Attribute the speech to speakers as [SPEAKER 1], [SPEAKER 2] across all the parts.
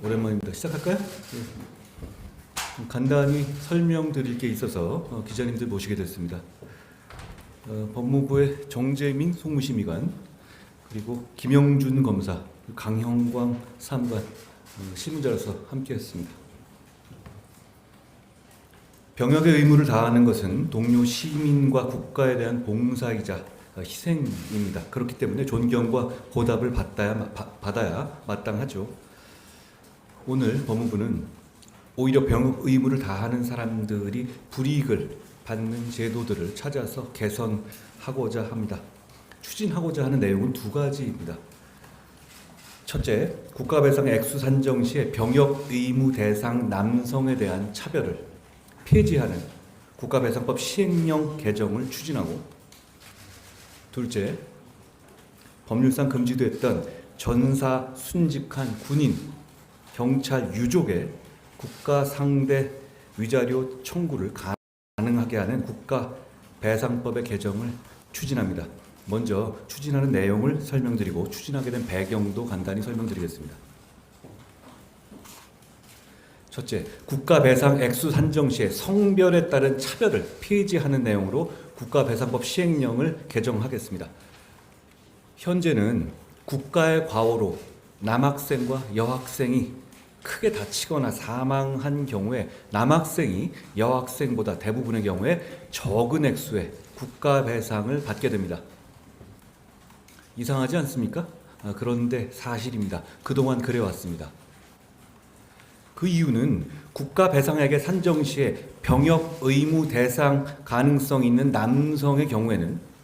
[SPEAKER 1] 오랜만입니다. 시작할까요? 간단히 설명드릴 게 있어서 기자님들 모시게 됐습니다. 법무부의 정재민 송무심의관, 그리고 김영준 검사, 강형광 사무관 실무자로서 함께했습니다. 병역의 의무를 다하는 것은 동료 시민과 국가에 대한 봉사이자 희생입니다. 그렇기 때문에 존경과 보답을 받아야 마땅하죠. 오늘 법무부는 오히려 병역 의무를 다하는 사람들이 불이익을 받는 제도들을 찾아서 개선하고자 합니다. 추진하고자 하는 내용은 두 가지입니다. 첫째, 국가배상 액수 산정 시에 병역 의무 대상 남성에 대한 차별을 폐지하는 국가배상법 시행령 개정을 추진하고, 둘째, 법률상 금지됐던 전사, 순직한 군인, 경찰, 유족의 국가 상대 위자료 청구를 가능하게 하는 국가배상법의 개정을 추진합니다. 먼저 추진하는 내용을 설명드리고 추진하게 된 배경도 간단히 설명드리겠습니다. 첫째, 국가배상 액수 산정 시에 성별에 따른 차별을 폐지하는 내용으로 국가배상법 시행령을 개정하겠습니다. 현재는 국가의 과오로 남학생과 여학생이 크게 다치거나 사망한 경우에 남학생이 여학생보다 대부분의 경우에 적은 액수의 국가배상을 받게 됩니다. 이상하지 않습니까? 그런데 사실입니다. 그동안 그래왔습니다. 그 이유는 국가배상액의 산정 시에 병역 의무 대상 가능성이 있는 남성의 경우에는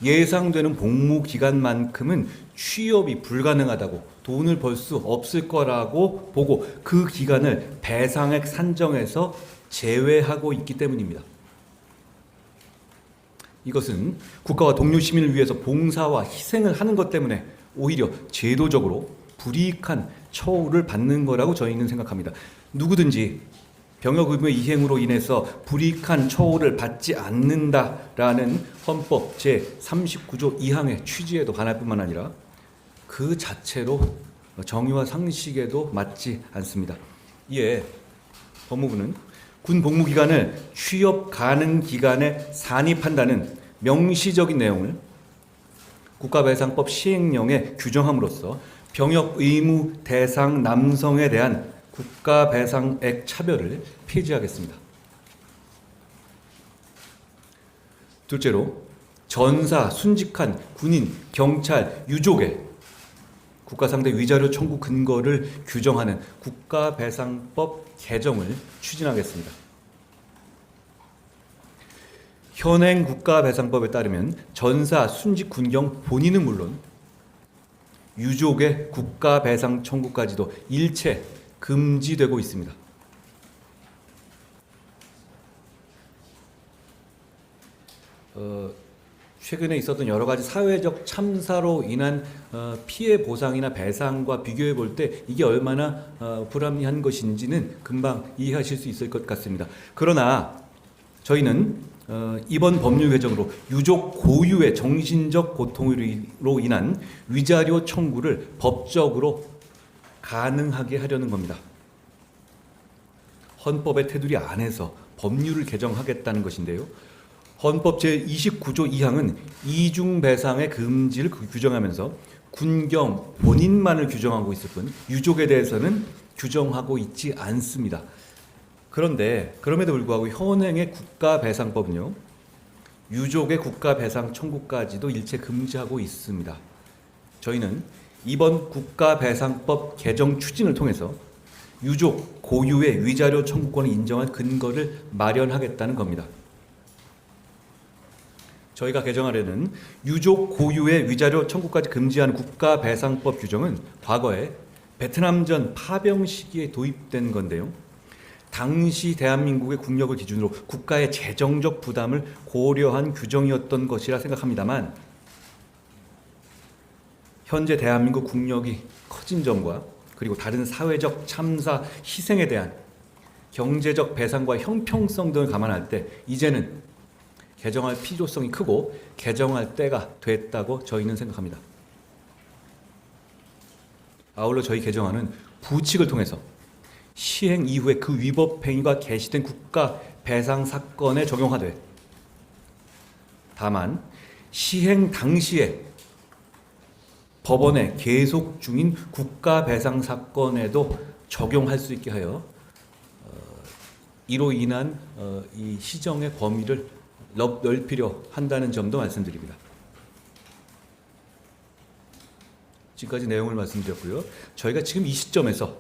[SPEAKER 1] 예상되는 복무 기간만큼은 취업이 불가능하다고, 돈을 벌 수 없을 거라고 보고 그 기간을 배상액 산정에서 제외하고 있기 때문입니다. 이것은 국가와 동료 시민을 위해서 봉사와 희생을 하는 것 때문에 오히려 제도적으로 불이익한 처우를 받는 거라고 저희는 생각합니다. 누구든지 병역 의무의 이행으로 인해서 불이익한 처우를 받지 않는다라는 헌법 제39조 2항의 취지에도 반할 뿐만 아니라 그 자체로 정의와 상식에도 맞지 않습니다. 이에 법무부는 군 복무 기간을 취업 가능 기간에 산입한다는 명시적인 내용을 국가배상법 시행령에 규정함으로써 병역 의무 대상 남성에 대한 국가배상액 차별을 폐지하겠습니다. 둘째로, 전사, 순직한 군인, 경찰, 유족의 국가상대 위자료 청구 근거를 규정하는 국가배상법 개정을 추진하겠습니다. 현행 국가배상법에 따르면 전사, 순직, 군경 본인은 물론 유족의 국가배상 청구까지도 일체 금지되고 있습니다. 최근에 있었던 여러 가지 사회적 참사로 인한 피해 보상이나 배상과 비교해 볼 때 이게 얼마나 불합리한 것인지는 금방 이해하실 수 있을 것 같습니다. 그러나 저희는 이번 법률 개정으로 유족 고유의 정신적 고통으로 인한 위자료 청구를 법적으로 가능하게 하려는 겁니다. 헌법의 테두리 안에서 법률을 개정하겠다는 것인데요. 헌법 제29조 2항은 이중배상의 금지를 규정하면서 군경 본인만을 규정하고 있을 뿐 유족에 대해서는 규정하고 있지 않습니다. 그런데 그럼에도 불구하고 현행의 국가배상법은요, 유족의 국가배상 청구까지도 일체 금지하고 있습니다. 저희는 이번 국가배상법 개정 추진을 통해서 유족 고유의 위자료 청구권을 인정한 근거를 마련하겠다는 겁니다. 저희가 개정하려는 유족 고유의 위자료 청구까지 금지하는 국가배상법 규정은 과거에 베트남전 파병 시기에 도입된 건데요. 당시 대한민국의 국력을 기준으로 국가의 재정적 부담을 고려한 규정이었던 것이라 생각합니다만, 현재 대한민국 국력이 커진 점과 그리고 다른 사회적 참사 희생에 대한 경제적 배상과 형평성 등을 감안할 때 이제는 개정할 필요성이 크고 개정할 때가 됐다고 저희는 생각합니다. 아울러 저희 개정안은 부칙을 통해서 시행 이후에 그 위법 행위가 개시된 국가 배상 사건에 적용하되, 다만 시행 당시에 법원에 계속 중인 국가 배상 사건에도 적용할 수 있게 하여 이로 인한 이 시정의 범위를 넓히려 한다는 점도 말씀드립니다. 지금까지 내용을 말씀드렸고요. 저희가 지금 이 시점에서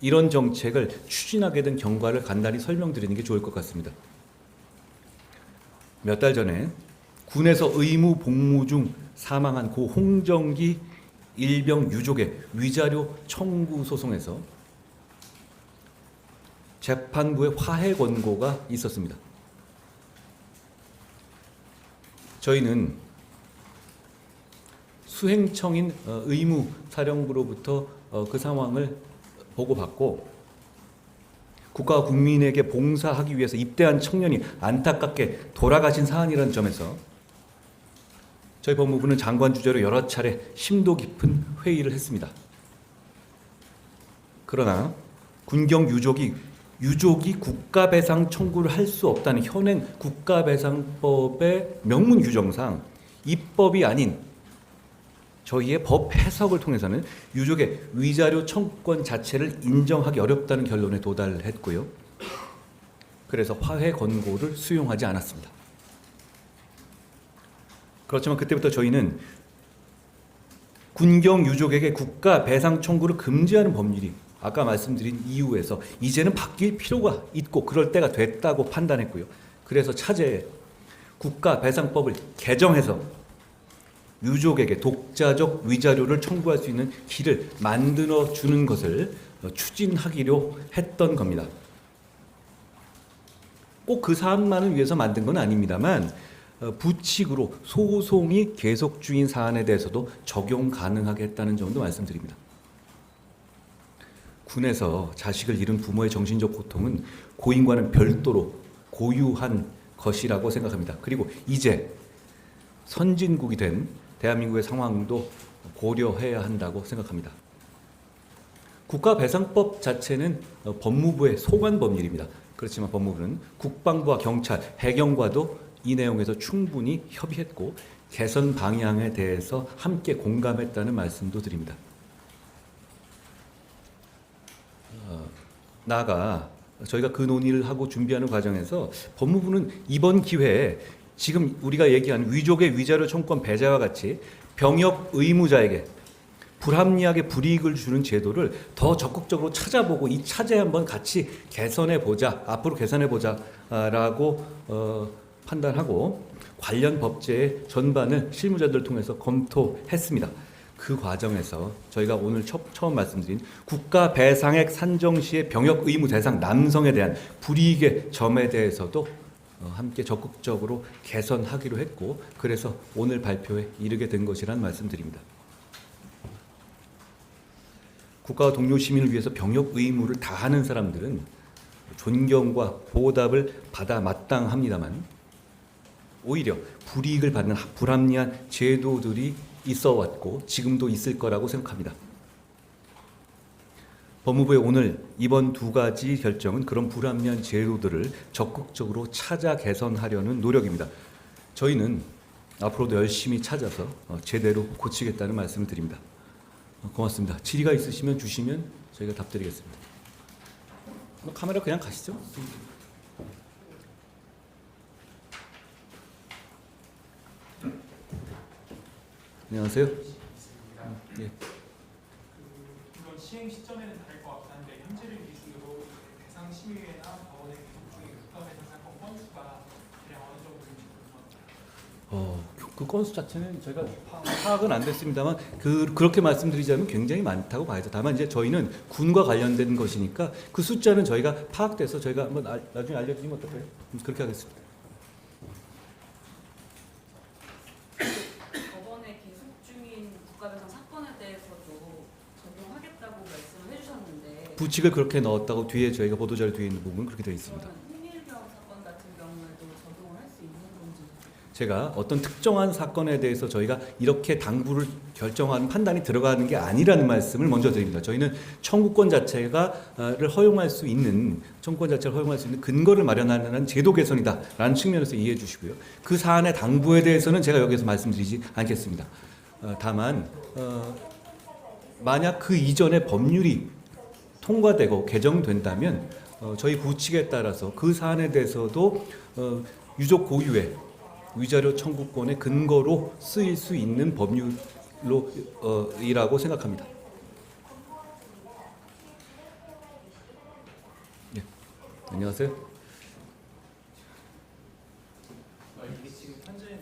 [SPEAKER 1] 이런 정책을 추진하게 된 경과를 간단히 설명드리는 게 좋을 것 같습니다. 몇 달 전에 군에서 의무 복무 중 사망한 고 홍정기 일병 유족의 위자료 청구 소송에서 재판부의 화해 권고가 있었습니다. 저희는 수행청인 의무사령부로부터 그 상황을 보고받고 국가와 국민에게 봉사하기 위해서 입대한 청년이 안타깝게 돌아가신 사안이라는 점에서 저희 법무부는 장관 주재로 여러 차례 심도 깊은 회의를 했습니다. 그러나 군경 유족이 국가배상 청구를 할 수 없다는 현행 국가배상법의 명문 규정상 입법이 아닌 저희의 법 해석을 통해서는 유족의 위자료 청구권 자체를 인정하기 어렵다는 결론에 도달했고요. 그래서 화해 권고를 수용하지 않았습니다. 그렇지만 그때부터 저희는 군경 유족에게 국가 배상 청구를 금지하는 법률이 아까 말씀드린 이유에서 이제는 바뀔 필요가 있고 그럴 때가 됐다고 판단했고요. 그래서 차제에 국가 배상법을 개정해서 유족에게 독자적 위자료를 청구할 수 있는 길을 만들어 주는 것을 추진하기로 했던 겁니다. 꼭 그 사안만을 위해서 만든 건 아닙니다만 부칙으로 소송이 계속 중인 사안에 대해서도 적용 가능하게 했다는 점도 말씀드립니다. 군에서 자식을 잃은 부모의 정신적 고통은 고인과는 별도로 고유한 것이라고 생각합니다. 그리고 이제 선진국이 된 대한민국의 상황도 고려해야 한다고 생각합니다. 국가배상법 자체는 법무부의 소관 법률입니다. 그렇지만 법무부는 국방부와 경찰, 해경과도 이 내용에서 충분히 협의했고 개선 방향에 대해서 함께 공감했다는 말씀도 드립니다. 나아가 저희가 그 논의를 하고 준비하는 과정에서 법무부는 이번 기회에 지금 우리가 얘기한 위족의 위자료 청구권 배제와 같이 병역 의무자에게 불합리하게 불이익을 주는 제도를 더 적극적으로 찾아보고 이 차제 한번 같이 개선해보자, 앞으로 개선해보자라고 판단하고 관련 법제의 전반을 실무자들을 통해서 검토했습니다. 그 과정에서 저희가 오늘 처음 말씀드린 국가 배상액 산정 시의 병역 의무 대상 남성에 대한 불이익의 점에 대해서도 함께 적극적으로 개선하기로 했고 그래서 오늘 발표에 이르게 된 것이란 말씀드립니다. 국가와 동료 시민을 위해서 병역 의무를 다하는 사람들은 존경과 보답을 받아 마땅합니다만 오히려 불이익을 받는 불합리한 제도들이 있어 왔고 지금도 있을 거라고 생각합니다. 법무부의 오늘 이번 두 가지 결정은 그런 불합리한 제도들을 적극적으로 찾아 개선하려는 노력입니다. 저희는 앞으로도 열심히 찾아서 제대로 고치겠다는 말씀을 드립니다. 고맙습니다. 질의가 있으시면 주시면 저희가 답드리겠습니다. 카메라 그냥 가시죠. 안녕하세요. 예.
[SPEAKER 2] 물론 시행 시점에는 다를 것 같긴 한데 현재를 기준으로 대상 심의회나 법원의 기록 중에 국가배상 사건 건수가 대략 어느 정도인지 궁금합니다.
[SPEAKER 1] 그 건수 자체는 저희가 파악은 안 됐습니다만 그렇게 말씀드리자면 굉장히 많다고 봐야죠. 다만 이제 저희는 군과 관련된 것이니까 그 숫자는 저희가 파악돼서 저희가 한번 나중에 알려드리면 어떨까요? 그렇게 하겠습니다. 부칙을 그렇게 넣었다고 뒤에 저희가 보도자료 뒤에 있는 부분 그렇게 되어 있습니다.
[SPEAKER 3] 홍일병 사건 같은 경우에도 적용을 할 수 있는 건지.
[SPEAKER 1] 제가 어떤 특정한 사건에 대해서 저희가 이렇게 당부를 결정하는 판단이 들어가는 게 아니라는 말씀을 먼저 드립니다. 저희는 청구권 자체가를 허용할 수 있는 청구권 자체를 허용할 수 있는 근거를 마련하는 제도 개선이다라는 측면에서 이해해 주시고요. 그 사안의 당부에 대해서는 제가 여기서 말씀드리지 않겠습니다. 다만 만약 그 이전에 법률이 통과되고 개정된다면 저희 부칙에 따라서 그 사안에 대해서도 유족 고유의 위자료 청구권의 근거로 쓰일 수 있는 법률로이라고 생각합니다. 네. 안녕하세요.
[SPEAKER 3] 이게 지금 현재는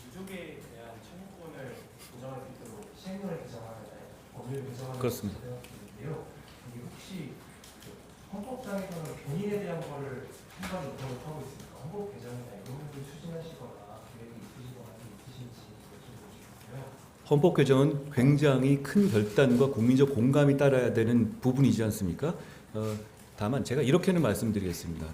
[SPEAKER 3] 유족에 대한 청구권을 보장할 수 있도록 시행령을 개정하는 법률을 개정하는
[SPEAKER 1] 그렇습니다.
[SPEAKER 3] 인데요. 이게 혹시 헌법상에서는 본인에 대한 거를 한번 인정하고 있습니까? 헌법 개정이나 이런 부분을 추진하시거나 계획이 있으시거나 있으신지 여쭤보고 싶고요.
[SPEAKER 1] 헌법 개정은 굉장히 큰 결단과 국민적 공감이 따라야 되는 부분이지 않습니까? 다만 제가 이렇게는 말씀드리겠습니다.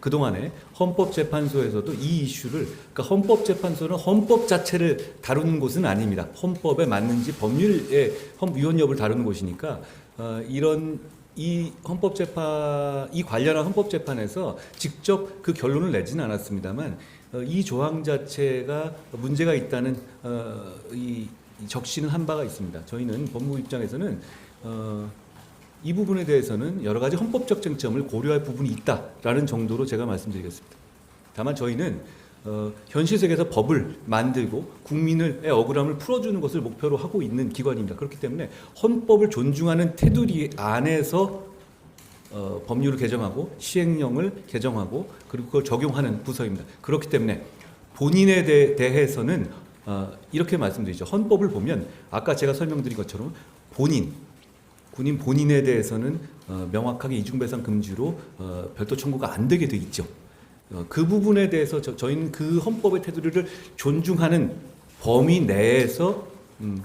[SPEAKER 1] 그동안에 헌법재판소에서도 이 이슈를, 그러니까 헌법재판소는 헌법 자체를 다루는 곳은 아닙니다. 헌법에 맞는지 법률의 위헌 여부를 다루는 곳이니까 이 관련한 헌법재판에서 직접 그 결론을 내지는 않았습니다만 이 조항 자체가 문제가 있다는 이 적시는 한 바가 있습니다. 저희는 법무부 입장에서는 이 부분에 대해서는 여러 가지 헌법적 쟁점을 고려할 부분이 있다라는 정도로 제가 말씀드리겠습니다. 다만 저희는 현실 세계에서 법을 만들고 국민의 억울함을 풀어주는 것을 목표로 하고 있는 기관입니다. 그렇기 때문에 헌법을 존중하는 테두리 안에서 법률을 개정하고 시행령을 개정하고 그리고 그걸 적용하는 부서입니다. 그렇기 때문에 본인에 대해서는 이렇게 말씀드리죠. 헌법을 보면 아까 제가 설명드린 것처럼 군인 본인에 대해서는 명확하게 이중배상 금지로 별도 청구가 안 되게 돼 있죠. 그 부분에 대해서 저희는 그 헌법의 테두리를 존중하는 범위 내에서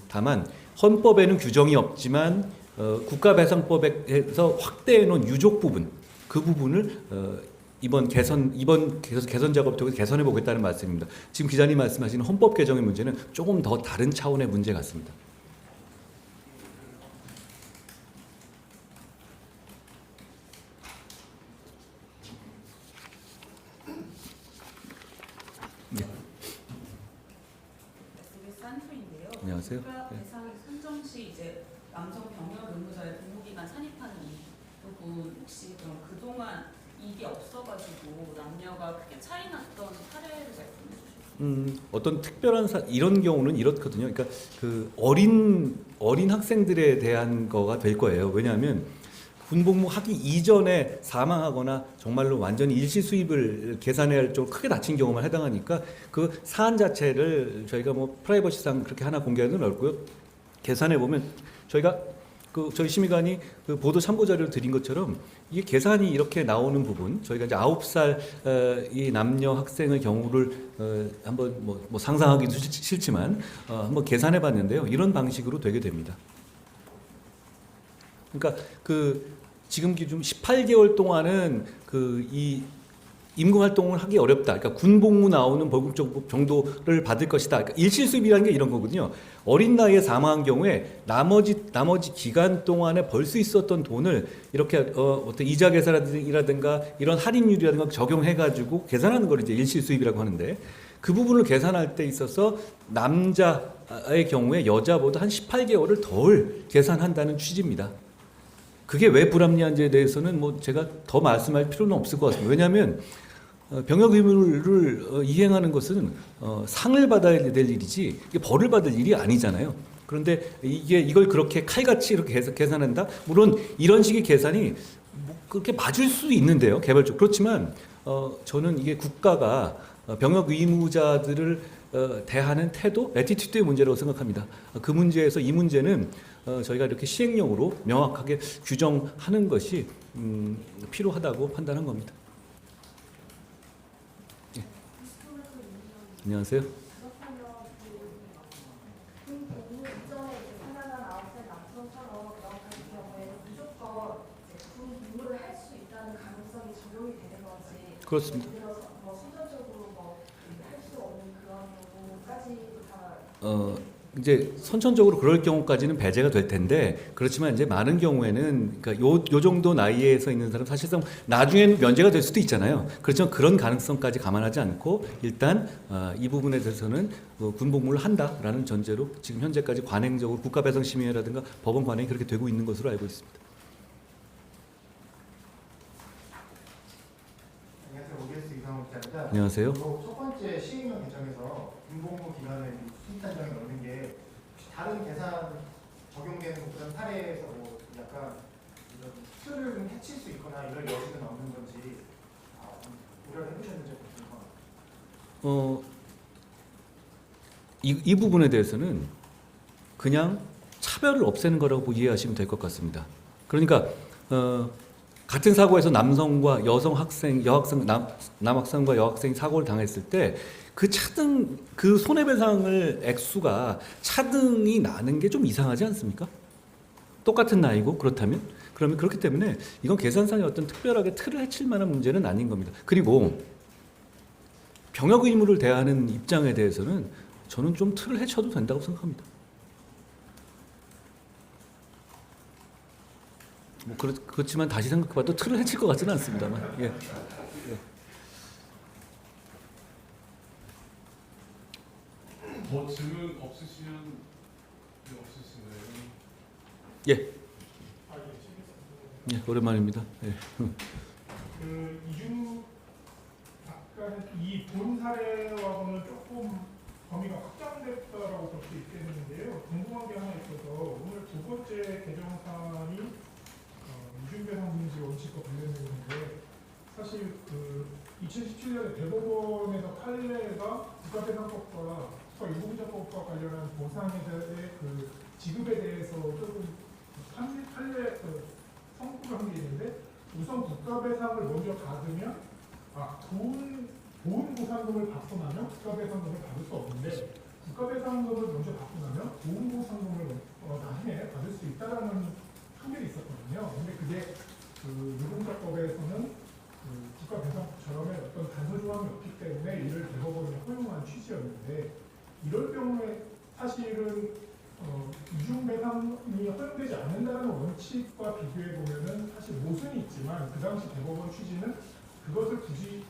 [SPEAKER 1] 다만 헌법에는 규정이 없지만 국가배상법에서 확대해 놓은 유족 부분 그 부분을 이번 개선 작업 통해서 개선해 보겠다는 말씀입니다. 지금 기자님 말씀하시는 헌법 개정의 문제는 조금 더 다른 차원의 문제 같습니다.
[SPEAKER 4] SBS 한소인데요.
[SPEAKER 1] 안녕하세요.
[SPEAKER 4] 국가 대상이 선정 시 이제 남성 병역 의무자의 복무기간 산입하는 이 부분 혹시 그럼 그동안 이게 없어가지고 남녀가 크게 차이 났던 사례를 말씀해 주시죠.
[SPEAKER 1] 어떤 특별한 이런 경우는 이렇거든요. 그러니까 그 어린 학생들에 대한 거가 될 거예요. 왜냐하면 군복무 하기 이전에 사망하거나 정말로 완전히 일시 수입을 계산해야 할 정도로 크게 다친 경우만 해당하니까 그 사안 자체를 저희가 뭐 프라이버시상 그렇게 하나 공개하기는 어렵고요. 계산해 보면 저희가 저희 심의관이 그 보도 참고 자료를 드린 것처럼 이게 계산이 이렇게 나오는 부분 저희가 이제 9살 이 남녀 학생의 경우를 한번 뭐 상상하기도 싫지만 한번 계산해 봤는데요. 이런 방식으로 되게 됩니다. 그러니까 지금 기준 18개월 동안은 이 임금 활동을 하기 어렵다. 그러니까 군복무 나오는 월급 정도를 받을 것이다. 그러니까 일시수입이라는 게 이런 거거든요. 어린 나이에 사망한 경우에 나머지 기간 동안에 벌 수 있었던 돈을 이렇게 어떤 이자 계산이라든가 이런 할인율이라든가 적용해가지고 계산하는 걸 이제 일시수입이라고 하는데 그 부분을 계산할 때 있어서 남자의 경우에 여자보다 한 18개월을 덜 계산한다는 취지입니다. 그게 왜 불합리한지에 대해서는 뭐 제가 더 말씀할 필요는 없을 것 같습니다. 왜냐하면 병역 의무를 이행하는 것은 상을 받아야 될 일이지 이게 벌을 받을 일이 아니잖아요. 그런데 이걸 그렇게 칼같이 이렇게 계산한다? 물론 이런 식의 계산이 뭐 그렇게 맞을 수도 있는데요. 개발적으로. 그렇지만 저는 이게 국가가 병역 의무자들을 대하는 태도, 애티튜드의 문제라고 생각합니다. 그 문제에서 이 문제는 저희가 이렇게 시행령으로 명확하게 규정하는 것이 필요하다고 판단한 겁니다. 네. 안녕하세요. 그렇습니다. 이제 선천적으로 그럴 경우까지는 배제가 될 텐데 그렇지만 이제 많은 경우에는 그러니까 요 정도 나이에서 있는 사람 사실상 나중에는 면제가 될 수도 있잖아요. 그렇지만 그런 가능성까지 감안하지 않고 일단 이 부분에 대해서는 군복무를 한다라는 전제로 지금 현재까지 관행적으로 국가배상심의회라든가 법원 관행이 그렇게 되고 있는 것으로 알고 있습니다.
[SPEAKER 5] 안녕하세요. OBS 이상호 기자입니다.
[SPEAKER 1] 안녕하세요.
[SPEAKER 5] 그리고 첫 번째 시행령 개정에서 군복무 기간을 수익 단정에 넣는 게 혹시 다른 계산 적용되는 그런 사례에서 뭐 약간 이런 틀을 좀 해칠 수 있거나 이럴 여지는 없는 건지 좀 우려를 해보셨는지 궁금합니다.
[SPEAKER 1] 이 부분에 대해서는 그냥 차별을 없애는 거라고 이해하시면 될 것 같습니다. 그러니까 같은 사고에서 남성과 여성 학생, 남학생과 여학생이 사고를 당했을 때 그 차등, 그 손해배상을 액수가 차등이 나는 게 좀 이상하지 않습니까? 똑같은 나이고 그렇다면? 그러면 그렇기 때문에 이건 계산상의 어떤 특별하게 틀을 해칠 만한 문제는 아닌 겁니다. 그리고 병역 의무를 대하는 입장에 대해서는 저는 좀 틀을 해쳐도 된다고 생각합니다. 뭐 그렇지만 다시 생각해봐도 틀을 해칠 것 같지는 않습니다만. 예.
[SPEAKER 6] 뭐 질문 없으시면 없으신가요?
[SPEAKER 1] 예.
[SPEAKER 2] 아, 예,
[SPEAKER 1] 예, 오랜만입니다. 예.
[SPEAKER 7] 그 이중 약간 이 본 사례와는 조금 범위가 확장됐다라고 볼 수 있겠는데요. 궁금한 게 하나 있어서 오늘 두 번째 개정 사안이 이중배상 문제 원칙과 관련된 건데 사실 그 2017년에 대법원에서 판례가 국가배상법과 국가유공자법과 관련한 보상에 대해 그 지급에 대해서 조금 판례 선고를 한 게 있는데 우선 국가배상을 먼저 받으면 보훈 보상금을 받고 나면 국가배상금을 받을 수 없는데 국가배상금을 먼저 받고 나면 보훈 보상금을 나중에 받을 수 있다라는 판결이 있었거든요. 근데 그게 그 유공자법에서는 그 국가배상법처럼의 어떤 단서 조항이 없기 때문에 이를 대법원이 허용한 취지였는데 이럴 경우에 사실은 이중배상이 허용되지 않는다는 원칙과 비교해 보면은 사실 모순이 있지만 그 당시 대법원 취지는 그것을 굳이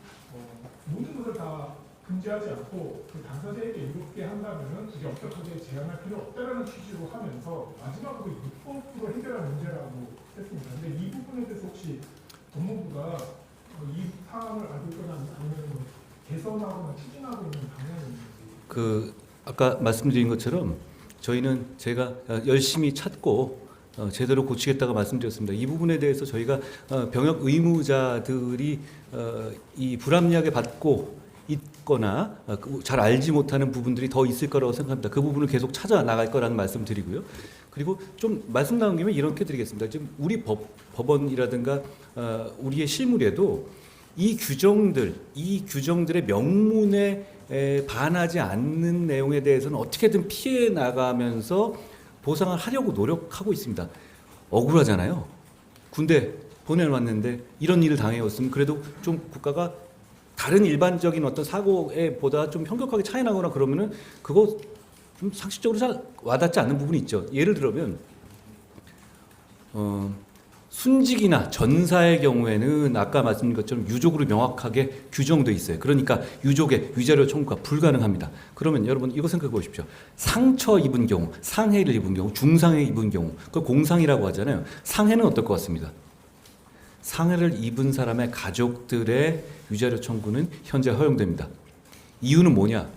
[SPEAKER 7] 모든 것을 다 금지하지 않고 그 당사자에게 이롭게 한다면은 굳이 엄격하게 제한할 필요 없다라는 취지로 하면서 마지막으로 입법으로 해결할 문제라고 했습니다. 근데 이 부분에 대해서 혹시 법무부가 이 사안을 알고 있거나 아니면 개선하거나 추진하고 있는 방향이 있는지.
[SPEAKER 1] 아까 말씀드린 것처럼 저희는 제가 열심히 찾고 제대로 고치겠다고 말씀드렸습니다. 이 부분에 대해서 저희가 병역 의무자들이 이 불합리하게 받고 있거나 잘 알지 못하는 부분들이 더 있을 거라고 생각합니다. 그 부분을 계속 찾아 나갈 거라는 말씀드리고요. 그리고 좀 말씀 나온 김에 이렇게 드리겠습니다. 지금 우리 법원이라든가 우리의 실무에도 이 규정들의 명문에 반하지 않는 내용에 대해서는 어떻게든 피해 나가면서 보상을 하려고 노력하고 있습니다. 억울하잖아요. 군대 보내놨는데 이런 일을 당해왔으면 그래도 좀 국가가 다른 일반적인 어떤 사고에 보다 좀 현격하게 차이 나거나 그러면은 그거 좀 상식적으로 잘 와닿지 않는 부분이 있죠. 예를 들면 순직이나 전사의 경우에는 아까 말씀드린 것처럼 유족으로 명확하게 규정돼 있어요. 그러니까 유족의 위자료 청구가 불가능합니다. 그러면 여러분 이거 생각해 보십시오. 상처 입은 경우, 상해를 입은 경우, 중상해 입은 경우, 그걸 공상이라고 하잖아요. 상해는 어떨 것 같습니다. 상해를 입은 사람의 가족들의 위자료 청구는 현재 허용됩니다. 이유는 뭐냐?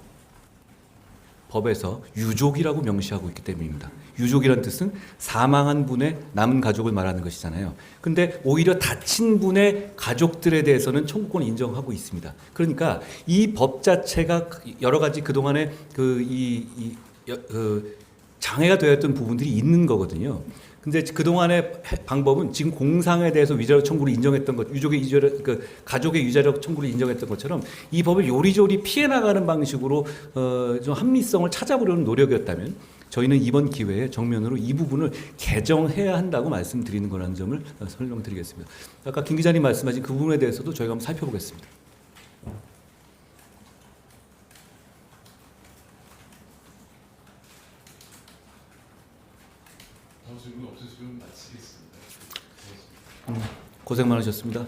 [SPEAKER 1] 법에서 유족이라고 명시하고 있기 때문입니다. 유족이란 뜻은 사망한 분의 남은 가족을 말하는 것이잖아요. 근데 오히려 다친 분의 가족들에 대해서는 청구권을 인정하고 있습니다. 그러니까 이 법 자체가 여러 가지 그동안에 장애가 되었던 부분들이 있는 거거든요. 근데 그동안의 방법은 지금 공상에 대해서 위자료 청구를 인정했던 것, 가족의 위자료 청구를 인정했던 것처럼 이 법을 요리조리 피해 나가는 방식으로 좀 합리성을 찾아보려는 노력이었다면 저희는 이번 기회에 정면으로 이 부분을 개정해야 한다고 말씀드리는 거라는 점을 설명드리겠습니다. 아까 김 기자님 말씀하신 그 부분에 대해서도 저희가 한번 살펴보겠습니다.
[SPEAKER 6] 더 질문 없으시면 마치겠습니다. 고맙습니다.
[SPEAKER 1] 고생 많으셨습니다.